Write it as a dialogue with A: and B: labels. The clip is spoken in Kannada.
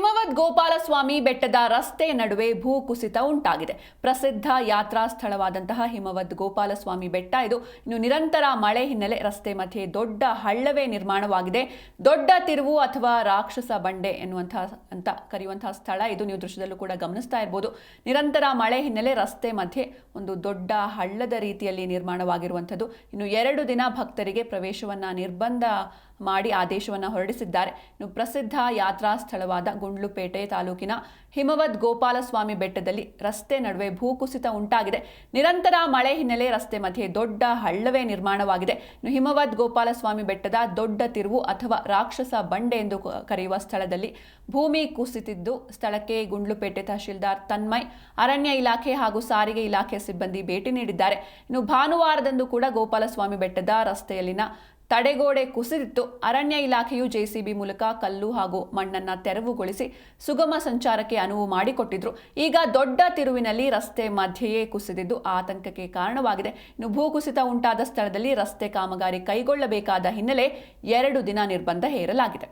A: ಹಿಮವದ್ ಗೋಪಾಲಸ್ವಾಮಿ ಬೆಟ್ಟದ ರಸ್ತೆ ನಡುವೆ ಭೂಕುಸಿತ ಉಂಟಾಗಿದೆ. ಪ್ರಸಿದ್ಧ ಯಾತ್ರಾ ಸ್ಥಳವಾದಂತಹ ಹಿಮವದ್ ಗೋಪಾಲಸ್ವಾಮಿ ಬೆಟ್ಟ ಇದು. ಇನ್ನು ನಿರಂತರ ಮಳೆ ಹಿನ್ನೆಲೆ ರಸ್ತೆ ಮಧ್ಯೆ ದೊಡ್ಡ ಹಳ್ಳವೇ ನಿರ್ಮಾಣವಾಗಿದೆ. ದೊಡ್ಡ ತಿರುವು ಅಥವಾ ರಾಕ್ಷಸ ಬಂಡೆ ಅಂತ ಕರೆಯುವಂತಹ ಸ್ಥಳ ಇದು. ನೀವು ದೃಶ್ಯದಲ್ಲೂ ಕೂಡ ಗಮನಿಸ್ತಾ ಇರಬಹುದು. ನಿರಂತರ ಮಳೆ ಹಿನ್ನೆಲೆ ರಸ್ತೆ ಮಧ್ಯೆ ಒಂದು ದೊಡ್ಡ ಹಳ್ಳದ ರೀತಿಯಲ್ಲಿ ನಿರ್ಮಾಣವಾಗಿರುವಂಥದ್ದು. ಇನ್ನು 2 ದಿನ ಭಕ್ತರಿಗೆ ಪ್ರವೇಶವನ್ನ ನಿರ್ಬಂಧ ಮಾಡಿ ಆದೇಶವನ್ನು ಹೊರಡಿಸಿದ್ದಾರೆ. ಇನ್ನು ಪ್ರಸಿದ್ಧ ಯಾತ್ರಾ ಸ್ಥಳವಾದ ಗುಂಡ್ಲುಪೇಟೆ ತಾಲೂಕಿನ ಹಿಮವದ್ ಗೋಪಾಲಸ್ವಾಮಿ ಬೆಟ್ಟದಲ್ಲಿ ರಸ್ತೆ ನಡುವೆ ಭೂಕುಸಿತ ಉಂಟಾಗಿದೆ. ನಿರಂತರ ಮಳೆ ಹಿನ್ನೆಲೆ ರಸ್ತೆ ಮಧ್ಯೆ ದೊಡ್ಡ ಹಳ್ಳವೇ ನಿರ್ಮಾಣವಾಗಿದೆ. ಇನ್ನು ಹಿಮವದ್ ಗೋಪಾಲಸ್ವಾಮಿ ಬೆಟ್ಟದ ದೊಡ್ಡ ತಿರುವು ಅಥವಾ ರಾಕ್ಷಸ ಬಂಡೆ ಎಂದು ಕರೆಯುವ ಸ್ಥಳದಲ್ಲಿ ಭೂಮಿ ಕುಸಿತಿದ್ದು, ಸ್ಥಳಕ್ಕೆ ಗುಂಡ್ಲುಪೇಟೆ ತಹಶೀಲ್ದಾರ್ ತನ್ಮಯ್, ಅರಣ್ಯ ಇಲಾಖೆ ಹಾಗೂ ಸಾರಿಗೆ ಇಲಾಖೆ ಸಿಬ್ಬಂದಿ ಭೇಟಿ ನೀಡಿದ್ದಾರೆ. ಇನ್ನು ಭಾನುವಾರದಂದು ಕೂಡ ಗೋಪಾಲಸ್ವಾಮಿ ಬೆಟ್ಟದ ರಸ್ತೆಯಲ್ಲಿನ ತಡೆಗೋಡೆ ಕುಸಿದಿತ್ತು. ಅರಣ್ಯ ಇಲಾಖೆಯು ಜೆಸಿಬಿ ಮೂಲಕ ಕಲ್ಲು ಹಾಗೂ ಮಣ್ಣನ್ನು ತೆರವುಗೊಳಿಸಿ ಸುಗಮ ಸಂಚಾರಕ್ಕೆ ಅನುವು ಮಾಡಿಕೊಟ್ಟಿದ್ರು. ಈಗ ದೊಡ್ಡ ತಿರುವಿನಲ್ಲಿ ರಸ್ತೆ ಮಧ್ಯೆಯೇ ಕುಸಿದಿದ್ದು ಆತಂಕಕ್ಕೆ ಕಾರಣವಾಗಿದೆ. ಇನ್ನು ಭೂಕುಸಿತ ಉಂಟಾದ ಸ್ಥಳದಲ್ಲಿ ರಸ್ತೆ ಕಾಮಗಾರಿ ಕೈಗೊಳ್ಳಬೇಕಾದ ಹಿನ್ನೆಲೆ 2 ದಿನ ನಿರ್ಬಂಧ ಹೇರಲಾಗಿದೆ.